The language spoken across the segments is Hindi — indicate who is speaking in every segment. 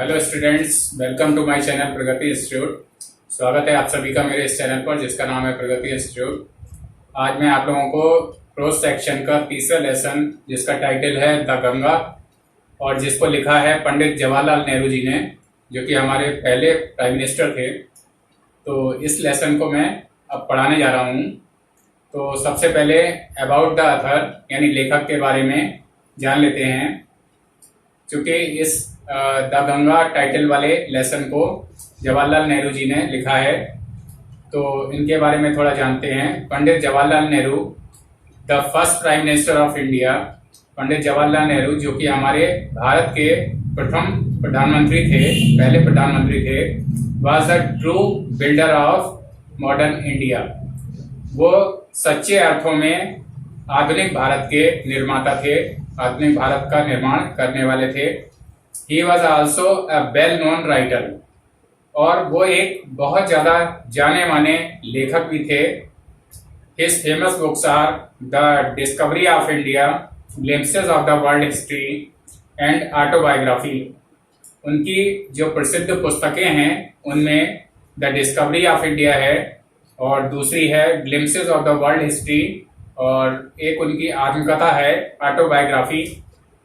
Speaker 1: Hello students, welcome to my channel Pragati institute. स्वागत है आप सभी का मेरे इस चैनल पर जिसका नाम है प्रगति इंस्टीट्यूट। आज मैं आप लोगों को क्रॉस सेक्शन का तीसरा लेसन जिसका टाइटल है द गंगा और जिसको लिखा है पंडित जवाहरलाल नेहरू जी ने, जो कि हमारे पहले प्राइम मिनिस्टर थे। तो इस लेसन को मैं अब पढ़ाने जा रहा हूँ। तो सबसे पहले अबाउट द ऑथर यानी लेखक के बारे में जान लेते हैं। चूँकि इस द गंगा टाइटल वाले लेसन को जवाहरलाल नेहरू जी ने लिखा है, तो इनके बारे में थोड़ा जानते हैं। Pandit Jawaharlal Nehru, the first prime minister of India. Pandit Jawaharlal Nehru जो कि हमारे भारत के प्रथम प्रधानमंत्री थे, पहले प्रधानमंत्री थे, was the true builder of modern India. वो सच्चे अर्थों में आधुनिक भारत के निर्माता थे, आधुनिक भारत का निर्माण करने वाले थे। He was also a well-known writer, और वो एक बहुत ज़्यादा जाने माने लेखक भी थे। His famous books are The Discovery of India, Glimpses of the World History and Autobiography। उनकी जो प्रसिद्ध पुस्तकें हैं उनमें द डिस्कवरी ऑफ इंडिया है और दूसरी है glimpses of the world history, और एक उनकी आत्मकथा है ऑटोबायोग्राफी।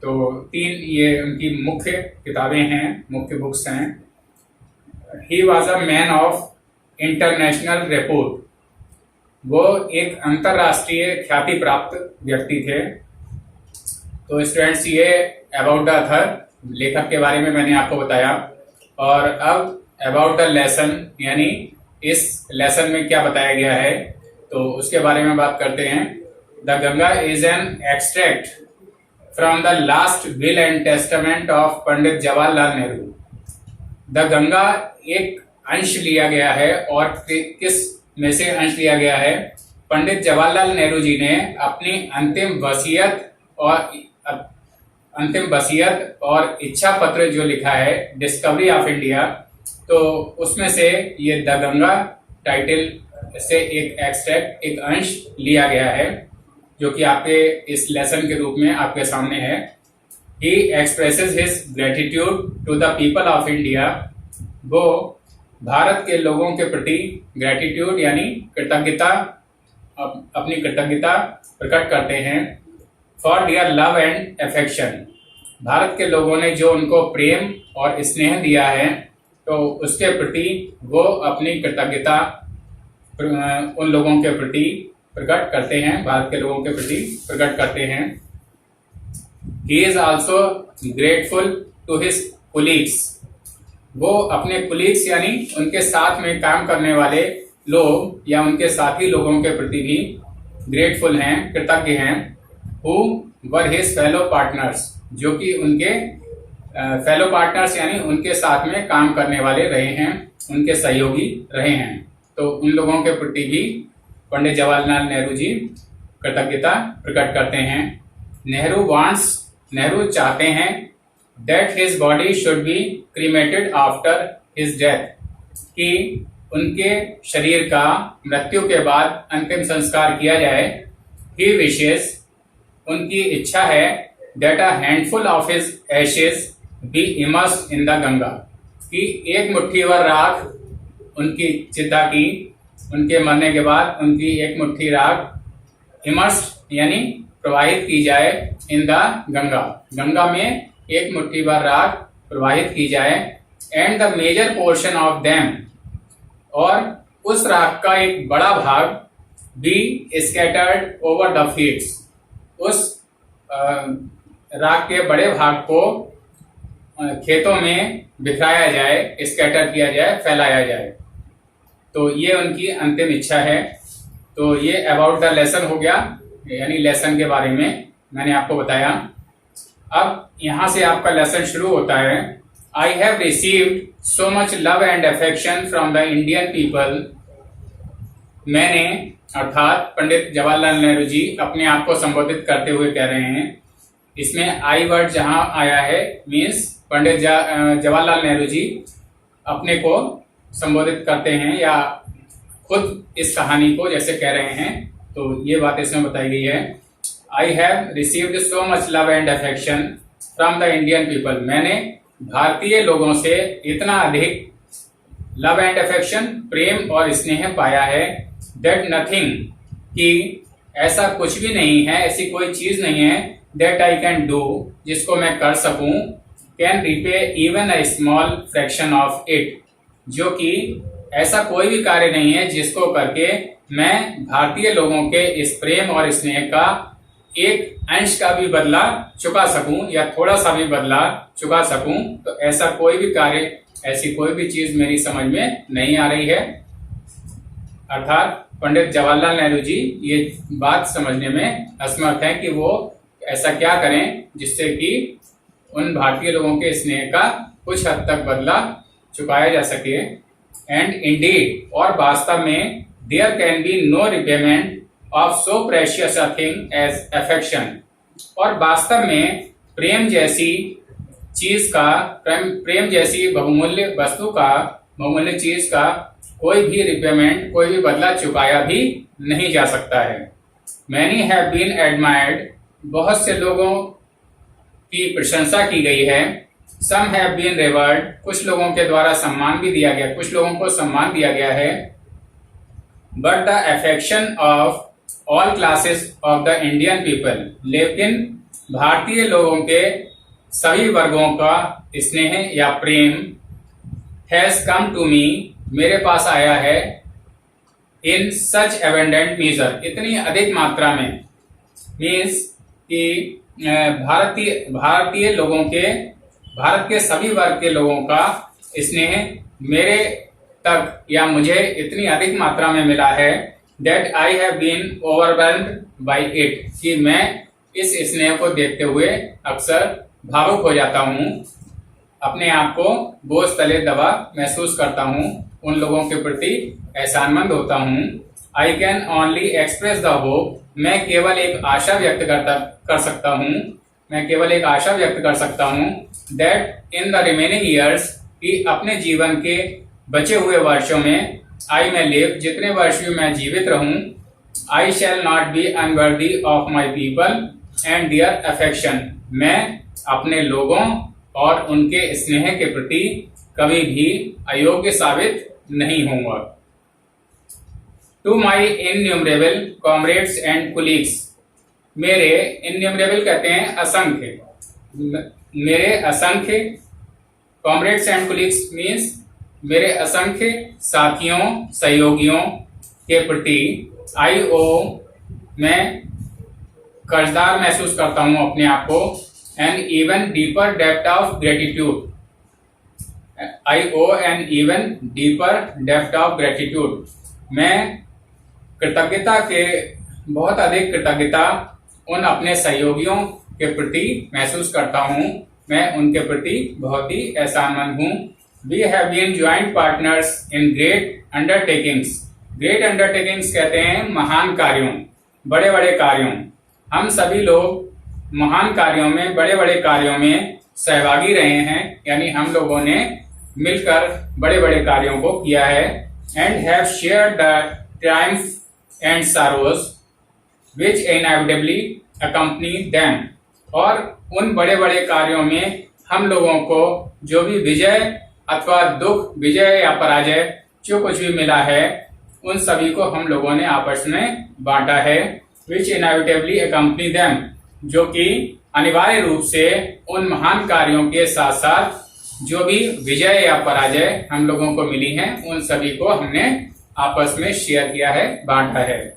Speaker 1: तो तीन ये उनकी मुख्य किताबें हैं, मुख्य बुक्स हैं। He was a man of international report. वो एक अंतर्राष्ट्रीय ख्याति प्राप्त व्यक्ति थे। तो स्टूडेंट्स, ये अबाउट द ऑथर लेखक के बारे में मैंने आपको बताया। और अब अबाउट द लेसन यानी इस लेसन में क्या बताया गया है, तो उसके बारे में बात करते हैं। The Ganga is an extract from the last will and testament of Pandit Jawaharlal Nehru. The Ganga एक अंश लिया गया है, और किस में से अंश लिया गया है? पंडित जवाहरलाल नेहरू जी ने अपनी अंतिम वसीयत और इच्छा पत्र जो लिखा है डिस्कवरी ऑफ इंडिया, तो उसमें से ये द गंगा टाइटल से एक एक्सट्रैक्ट, एक अंश लिया गया है, जो कि आपके इस लेसन के रूप में आपके सामने है। He expresses his gratitude to the people of India। वो भारत के लोगों के प्रति ग्रेटिट्यूड यानी कृतज्ञता, अपनी कृतज्ञता प्रकट करते हैं। For their love and affection। Bharat के लोगों ने जो उनको प्रेम और स्नेह दिया है, तो उसके प्रति वो अपनी कृतज्ञता उन लोगों के प्रति प्रकट करते हैं, भारत के लोगों के प्रति प्रकट करते हैं। He is also grateful to his colleagues। वो अपने कुलीग्स यानी उनके साथ में काम करने वाले लोग या उनके साथी लोगों के प्रति भी ग्रेटफुल हैं, कृतज्ञ हैं। Who were his fellow partners। जो कि उनके फेलो पार्टनर्स यानी उनके साथ में काम करने वाले रहे हैं, उनके सहयोगी रहे हैं। तो उन लोगों के प्रति भी पंडित जवाहरलाल नेहरू जी कृतज्ञता प्रकट करते हैं। नेहरू चाहते हैं that his body should be cremated after his death, कि उनके शरीर का मृत्यु के बाद अंतिम संस्कार किया जाए। He wishes, उनकी इच्छा है, that a handful of his ashes be immersed in the Ganga, कि एक मुट्ठी भर राख उनकी चिता की, उनके मरने के बाद उनकी एक मुट्ठी राख इमर्स्ड यानी प्रवाहित की जाए इन द गंगा, गंगा में एक मुट्ठी भर राख प्रवाहित की जाए। And the major portion of them, और उस राख का एक बड़ा भाग be scattered over the fields, उस राख के बड़े भाग को खेतों में बिखराया जाए, स्कैटर किया जाए, फैलाया जाए। तो ये उनकी अंतिम इच्छा है। तो ये अबाउट द लेसन हो गया, यानी लेसन के बारे में मैंने आपको बताया। अब यहाँ से आपका लेसन शुरू होता है। I have received so much love and affection from the Indian people. मैंने, अर्थात पंडित जवाहरलाल नेहरू जी अपने आप को संबोधित करते हुए कह रहे हैं। इसमें आई वर्ड जहाँ आया है मीन्स पंडित जवाहरलाल नेहरू जी अपने को संबोधित करते हैं या खुद इस कहानी को जैसे कह रहे हैं, तो ये बात इसमें बताई गई है। I have received so much love and affection from the Indian people. मैंने भारतीय लोगों से इतना अधिक लव एंड अफेक्शन, प्रेम और स्नेह पाया है, दैट नथिंग, कि ऐसा कुछ भी नहीं है, ऐसी कोई चीज नहीं है, दैट आई कैन डू, जिसको मैं कर सकूं, can repay even a small fraction of it, जो कि ऐसा कोई भी कार्य नहीं है जिसको करके मैं भारतीय लोगों के इस प्रेम और स्नेह का एक अंश का भी बदला चुका सकूं या थोड़ा सा भी बदला चुका सकूं। तो ऐसा कोई भी कार्य, ऐसी कोई भी चीज मेरी समझ में नहीं आ रही है। अर्थात पंडित जवाहरलाल नेहरू जी ये बात समझने में असमर्थ हैं कि वो ऐसा क्या करें जिससे कि उन भारतीय लोगों के स्नेह का कुछ हद तक बदला चुकाया जा सके। एंड इंडीड, और वास्तव में, there can be no repayment of so precious a thing as affection, और वास्तव में प्रेम जैसी चीज का, प्रेम जैसी बहुमूल्य वस्तु का, बहुमूल्य चीज का कोई भी रिपेमेंट, कोई भी बदला चुकाया भी नहीं जा सकता है। मैनी हैव बीन एडमायर्ड, बहुत से लोगों की प्रशंसा की गई है। सम हैव बीन रिवर्ड, कुछ लोगों के द्वारा सम्मान भी दिया गया, कुछ लोगों को सम्मान दिया गया है। But the affection of all classes of the Indian people, लेकिन भारतीय लोगों के सभी वर्गों का स्नेह या प्रेम हैज कम टू मी, मेरे पास आया है, इन सच एबंडेंट मीजर, इतनी अधिक मात्रा में, मीन्स कि भारतीय लोगों के, भारत के सभी वर्ग के लोगों का स्नेह मेरे तक या मुझे इतनी अधिक मात्रा में मिला है, that I have been overwhelmed by it, कि मैं इस स्नेह को देखते हुए अक्सर भावुक हो जाता हूँ, अपने आप को बोझ तले दबा महसूस करता हूँ, उन लोगों के प्रति एहसानमंद होता हूँ। I can only express the hope, मैं केवल एक आशा व्यक्त कर सकता हूँ, मैं केवल एक आशा व्यक्त कर सकता हूँ, that in the remaining years, कि अपने जीवन के बचे हुए वर्षों में, आई में लिव, जितने वर्ष भी मैं जीवित रहूं, I shall not be unworthy of my people and their affection, मैं अपने लोगों और उनके स्नेह के प्रति कभी भी अयोग्य साबित नहीं होऊंगा। To my innumerable comrades and colleagues, मेरे, इनन्यूमरेबल कहते हैं असंख्य, मेरे असंख्य, कॉमरेड्स एंड कुलीग्स मीन्स मेरे असंख्य साथियों, सहयोगियों के प्रति, आई ओ, मैं कर्जदार महसूस करता हूं अपने आप को, an even deeper depth of gratitude, I owe an even deeper depth of gratitude, मैं कृतज्ञता के, बहुत अधिक कृतज्ञता उन अपने सहयोगियों के प्रति महसूस करता हूं, मैं उनके प्रति बहुत ही एहसानमंद हूं। We have been joint partners in great undertakings, great undertakings कहते हैं महान कार्यों, बड़े बड़े कार्यों, हम सभी लोग महान कार्यों में, बड़े बड़े कार्यों में सहभागी रहे हैं, यानी हम लोगों ने मिलकर बड़े बड़े कार्यों को किया है। And have shared the Triumph and Saroj which inevitably accompany them, और उन बड़े बड़े कार्यों में हम लोगों को जो भी विजय अथवा दुख, विजय या पराजय जो कुछ भी मिला है, उन सभी को हम लोगों ने आपस में बांटा है। विच इनएविटेबली अकम्पनी देम, जो कि अनिवार्य रूप से उन महान कार्यों के साथ साथ जो भी विजय या पराजय हम लोगों को मिली हैं, उन सभी को हमने आपस में शेयर किया है, बांटा है।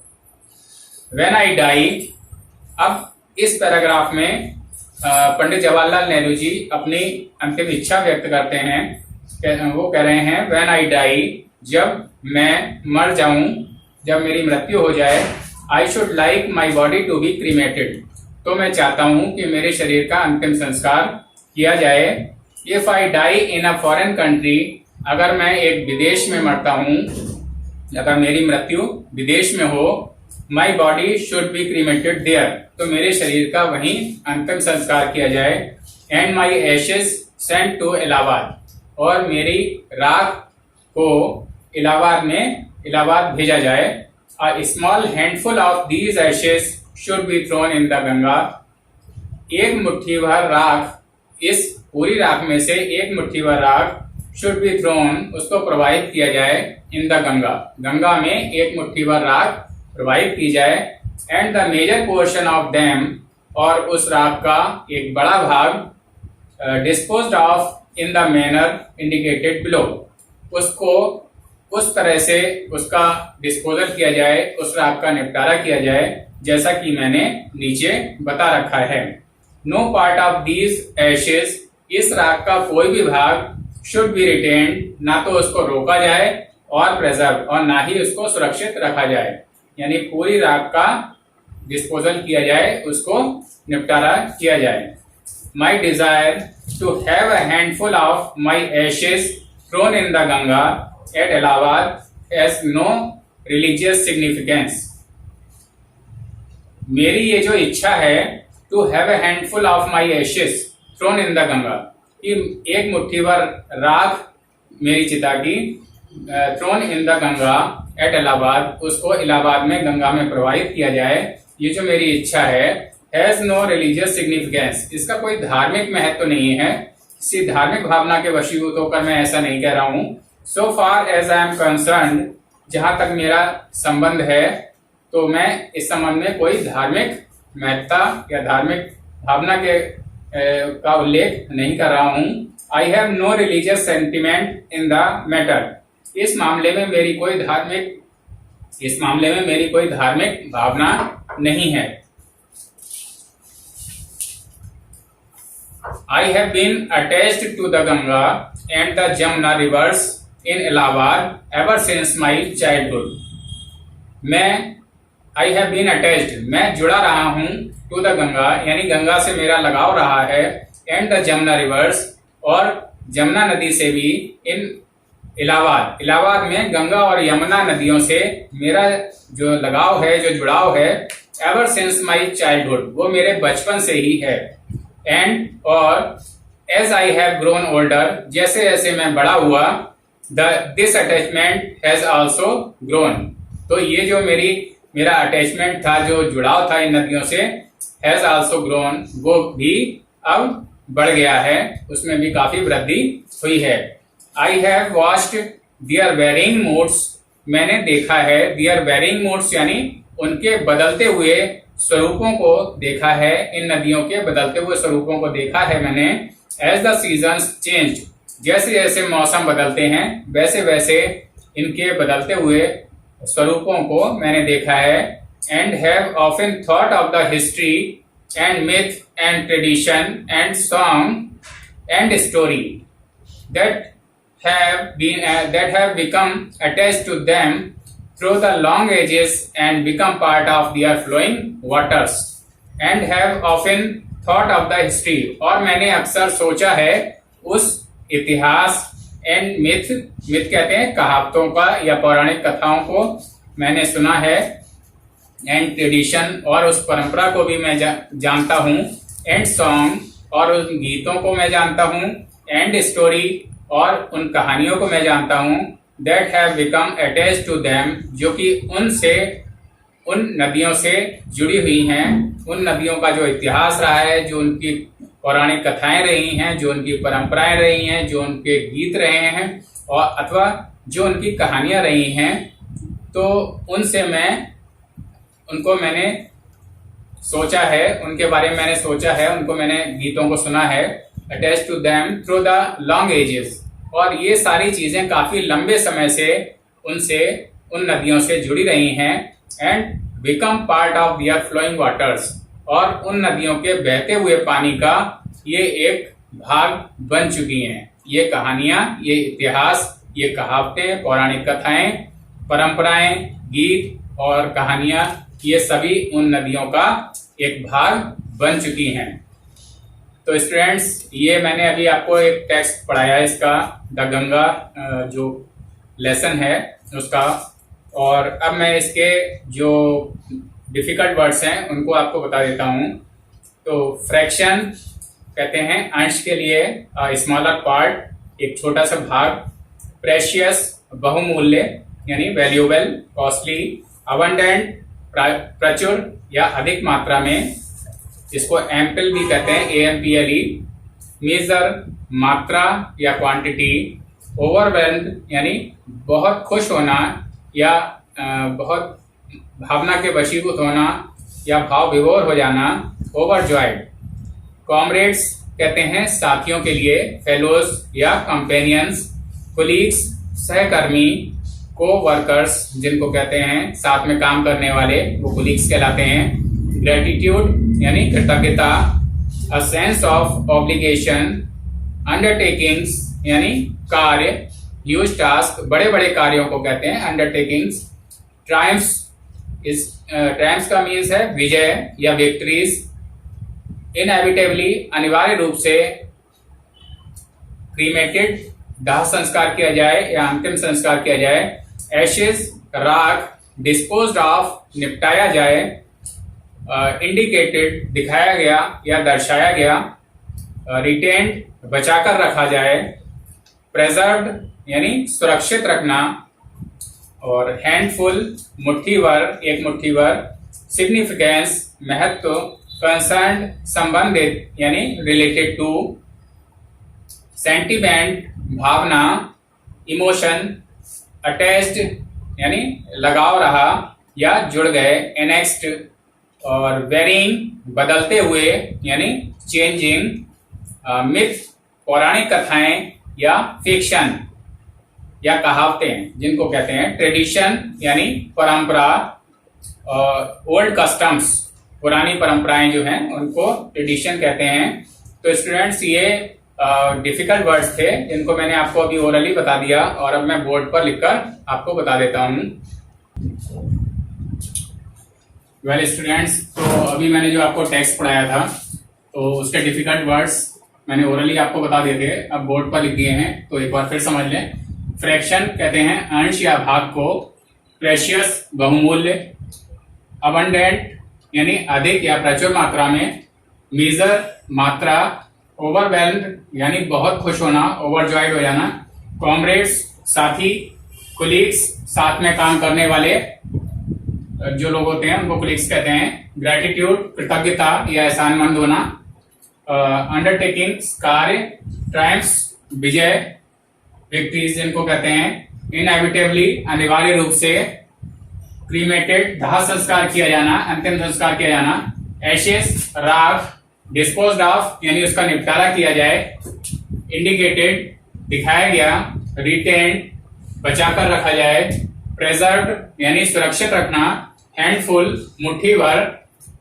Speaker 1: When I die, अब इस पैराग्राफ में पंडित जवाहरलाल नेहरू जी अपनी अंतिम इच्छा व्यक्त करते हैं। वो कह रहे हैं When I die, जब मैं मर जाऊं, जब मेरी मृत्यु हो जाए, I should like my body to be cremated, तो मैं चाहता हूं कि मेरे शरीर का अंतिम संस्कार किया जाए। If I die in a foreign country, अगर मैं एक विदेश में मरता हूं, अगर मेरी मृत्यु विदेश में हो, my body should be cremated there, तो मेरे शरीर का वहीं अंतिम संस्कार किया जाए। And my ashes sent to Allahabad, और मेरी राख को इलाहाबाद भेजा जाए। A small handful of these ashes should be thrown in the Ganga, एक मुट्ठी भर राख इस पूरी राख में से एक मुट्ठी भर राख शुड बी थ्रोन, उसको प्रवाहित किया जाए इन द गंगा, गंगा में एक मुट्ठी भर राख प्रवाहित की जाए, and the major portion of them, और उस राख का एक बड़ा भाग disposed of in the manner indicated below, उसको उस तरह से उसका डिस्पोजल किया जाए, उस राख का निपटारा किया जाए जैसा कि मैंने नीचे बता रखा है। No part of these ashes, इस राख का कोई भी भाग शुड बी रिटेन्ड, ना तो उसको रोका जाए और प्रेजर्व, और ना ही उसको सुरक्षित रखा जाए, यानी पूरी राख का डिस्पोजल किया जाए, उसको निपटारा किया जाए। My desire to have a handful of my ashes thrown in the Ganga at Allahabad has no religious significance, मेरी ये जो इच्छा है to have a handful of my ashes thrown in the Ganga, कि एक मुट्ठी भर राख मेरी चिता की thrown in the Ganga at Allahabad, उसको इलाहाबाद में गंगा में प्रवाहित किया जाए, ये जो मेरी इच्छा है हैज नो रिलीजियस सिग्निफिकेंस, इसका कोई धार्मिक महत्व नहीं है, किसी धार्मिक भावना के वशीभूत होकर मैं ऐसा नहीं कह रहा हूं। So far as I am concerned, जहां तक मेरा संबंध है तो मैं इस संबंध में कोई धार्मिक महत्ता या धार्मिक भावना के का उल्लेख नहीं कर रहा हूं। I have no religious sentiment in the matter, इस मामले में मेरी कोई धार्मिक भावना नहीं है। I have been attached to the Ganga and the Jamna rivers in Allahabad ever since my childhood. I have been attached, मैं जुड़ा रहा हूँ to the Ganga, यानी गंगा से मेरा लगाव रहा है, and the Jamna rivers, और जमुना नदी से भी, in इलाहाबाद में गंगा और यमुना नदियों से मेरा जो लगाव है, जो जुड़ाव है, ever since my childhood, वो मेरे बचपन से ही है। एंड और as I have grown older, जैसे जैसे मैं बड़ा हुआ, this attachment has also grown, तो ये जो मेरा अटैचमेंट था, जो जुड़ाव था इन नदियों से, हैज आल्सो ग्रोन, वो भी अब बढ़ गया है, उसमें भी काफी वृद्धि हुई है। I have watched their varying moods, मैंने देखा है देयर वेरिंग मूड्स, यानी उनके बदलते हुए स्वरूपों को देखा है, इन नदियों के बदलते हुए स्वरूपों को देखा है मैंने। एज द सीजन्स चेंज, जैसे जैसे मौसम बदलते हैं वैसे वैसे इनके बदलते हुए स्वरूपों को मैंने देखा है। And have often thought of the history and myth and tradition and song and story that have become attached to them through the long ages and become part of their flowing waters, and have often thought of the history, और मैंने अक्सर सोचा है उस इतिहास, एंड मिथ कहते हैं कहावतों का या पौराणिक कथाओं को मैंने सुना है, एंड ट्रेडिशन, और उस परंपरा को भी मैं जानता हूँ, एंड सॉन्ग, और उन गीतों को मैं जानता हूँ, एंड स्टोरी, और उन कहानियों को मैं जानता हूँ, that have become attached to them, जो कि उन नदियों से जुड़ी हुई हैं, उन नदियों का जो इतिहास रहा है, जो उनकी पौराणिक कथाएं रही हैं, जो उनकी परंपराएं रही हैं, जो उनके गीत रहे हैं, और अथवा जो उनकी कहानियां रही हैं, तो उनसे मैंने सोचा है, उनके बारे में मैंने सोचा है, उनको मैंने गीतों को सुना है। Attach to them through the long ages, और ये सारी चीजें काफी लंबे समय से उन नदियों से जुड़ी रही हैं, and become part of their flowing waters, और उन नदियों के बहते हुए पानी का ये एक भाग बन चुकी हैं। ये कहानियां, ये इतिहास, ये कहावतें, पौराणिक कथाएं, परंपराएं, गीत और कहानियां, ये सभी उन नदियों का एक भाग बन चुकी हैं। तो स्टूडेंट्स, ये मैंने अभी आपको एक टेक्स्ट पढ़ाया है इसका, द गंगा जो लेसन है उसका, और अब मैं इसके जो डिफिकल्ट वर्ड्स हैं उनको आपको बता देता हूँ। तो फ्रैक्शन कहते हैं अंश के लिए स्मॉलर पार्ट, एक छोटा सा भाग। प्रेशियस बहुमूल्य यानी वैल्यूएबल, कॉस्टली। अबंडेंट प्रचुर या अधिक मात्रा में, इसको एम्पल भी कहते हैं, AMPLE। मेजर मात्रा या क्वांटिटी, ओवरवेल्म्ड यानी बहुत खुश होना या बहुत भावना के वशीभूत होना या भाव विभोर हो जाना, ओवरजॉयड। कॉमरेड्स कहते हैं साथियों के लिए, फेलोज या कंपेनियंस, कोलीग्स सहकर्मी, को वर्कर्स जिनको कहते हैं साथ में काम करने वाले, वो कोलीग्स कहलाते हैं। ग्रेटिट्यूड यानी कृतज्ञता, a sense of obligation, undertakings यानी कार्य, ह्यूज टास्क बड़े बड़े कार्यों को कहते हैं अंडरटेकिंग्स। ट्रायम्फ्स, इस ट्रायम्फ्स का मीन्स है विजय या विक्ट्रीज। इनएविटेबली अनिवार्य रूप से, क्रीमेटेड दाह संस्कार किया जाए या अंतिम संस्कार किया जाए। एशेज राख, डिस्पोज्ड ऑफ निपटाया जाए। इंडिकेटेड दिखाया गया या दर्शाया गया। रिटेन्ड बचाकर रखा जाए। प्रेजर्व्ड यानी सुरक्षित रखना। और हैंडफुल मुट्ठी भर, एक मुट्ठी भर। सिग्निफिकेंस महत्व। कंसर्न संबंधित यानी रिलेटेड टू। सेंटिमेंट भावना। इमोशन अटैच्ड यानी लगाव रहा या जुड़ गए, एनेक्स्ड। और वेरिंग बदलते हुए यानी चेंजिंग। मिथ पौराणिक कथाएं या फिक्शन या कहावतें जिनको कहते हैं। ट्रेडिशन यानी परंपरा। ओल्ड कस्टम्स पुरानी परंपराएं जो हैं उनको ट्रेडिशन कहते हैं। तो स्टूडेंट्स ये डिफिकल्ट वर्ड्स थे जिनको मैंने आपको अभी ओरली बता दिया और अब मैं बोर्ड पर लिखकर आपको बता देता हूं। वेल स्टूडेंट्स, तो अभी मैंने जो आपको टेक्स्ट पढ़ाया था तो उसके डिफिकल्ट वर्ड्स मैंने ओरली आपको बता दिए थे, अब बोर्ड पर लिख दिए हैं, तो एक बार फिर समझ लें। फ्रैक्शन कहते हैं अंश या भाग को। प्रेशियस बहुमूल्य। अबंडेंट यानी अधिक या प्रचुर मात्रा में। मेजर मात्रा। ओवरवेल्म्ड यानी बहुत खुश होना, ओवरजॉयड हो जाना। कॉमरेड्स साथी। कोलीग्स साथ में काम करने वाले जो लोग होते हैं उनको कोलीग्स कहते हैं। ग्रेटिट्यूड कृतज्ञता या एहसानमंद होना। अंडरटेकिंग्स कार्य। ट्रायम्फ्स विजय, विक्ट्रीज जिनको कहते हैं। इनएविटेबली अनिवार्य रूप से। क्रीमेटेड दाह संस्कार किया जाना, अंतिम संस्कार किया जाना। एशेस राख। डिस्पोज्ड ऑफ यानी उसका निपटारा किया जाए। इंडिकेटेड दिखाया गया। रिटेन्ड बचाकर रखा जाए। प्रेजर्व्ड यानी सुरक्षित रखना। हैंडफुल मुट्ठी भर।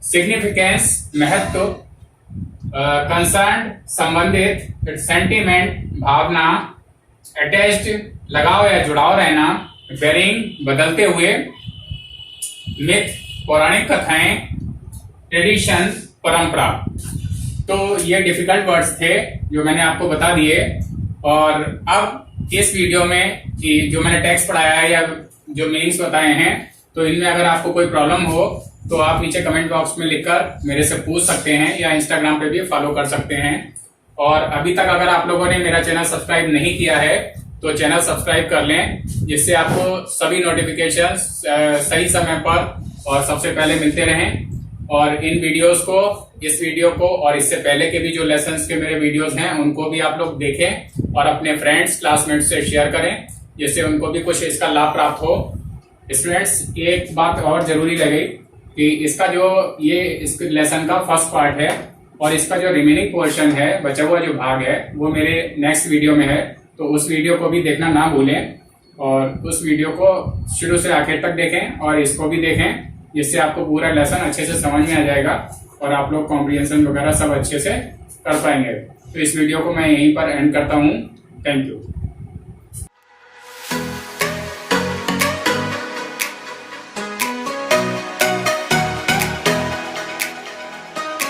Speaker 1: सिग्निफिकेंस महत्व। कंसर्न संबंधित। सेंटिमेंट भावना। अटैच्ड लगाव या जुड़ाव रहना। वेरिंग बदलते हुए। मिथ पौराणिक कथाएं। ट्रेडिशन परंपरा। तो ये डिफिकल्ट वर्ड्स थे जो मैंने आपको बता दिए। और अब इस वीडियो में जो मैंने टेक्स्ट पढ़ाया है या जो मीनिंग्स बताए हैं, तो इनमें अगर आपको कोई प्रॉब्लम हो तो आप नीचे कमेंट बॉक्स में लिखकर मेरे से पूछ सकते हैं या इंस्टाग्राम पे भी फॉलो कर सकते हैं। और अभी तक अगर आप लोगों ने मेरा चैनल सब्सक्राइब नहीं किया है तो चैनल सब्सक्राइब कर लें, जिससे आपको सभी नोटिफिकेशन सही समय पर और सबसे पहले मिलते रहें। और इन वीडियोस को, इस वीडियो को और इससे पहले के भी जो लेसन्स के मेरे वीडियोस हैं उनको भी आप लोग देखें और अपने फ्रेंड्स क्लासमेट्स से शेयर करें, जिससे उनको भी कुछ इसका लाभ प्राप्त हो। स्टूडेंट्स, एक बात और जरूरी लगी कि इसका जो ये इस लेसन का फर्स्ट पार्ट है और इसका जो रिमेनिंग पोर्शन है, बचा हुआ जो भाग है, वो मेरे नेक्स्ट वीडियो में है, तो उस वीडियो को भी देखना ना भूलें और उस वीडियो को शुरू से आखिर तक देखें और इसको भी देखें, जिससे आपको पूरा लेसन अच्छे से समझ में आ जाएगा और आप लोग कॉम्प्रिहेंशन वगैरह सब अच्छे से कर पाएंगे। तो इस वीडियो को मैं यहीं पर एंड करता हूँ। Thank you.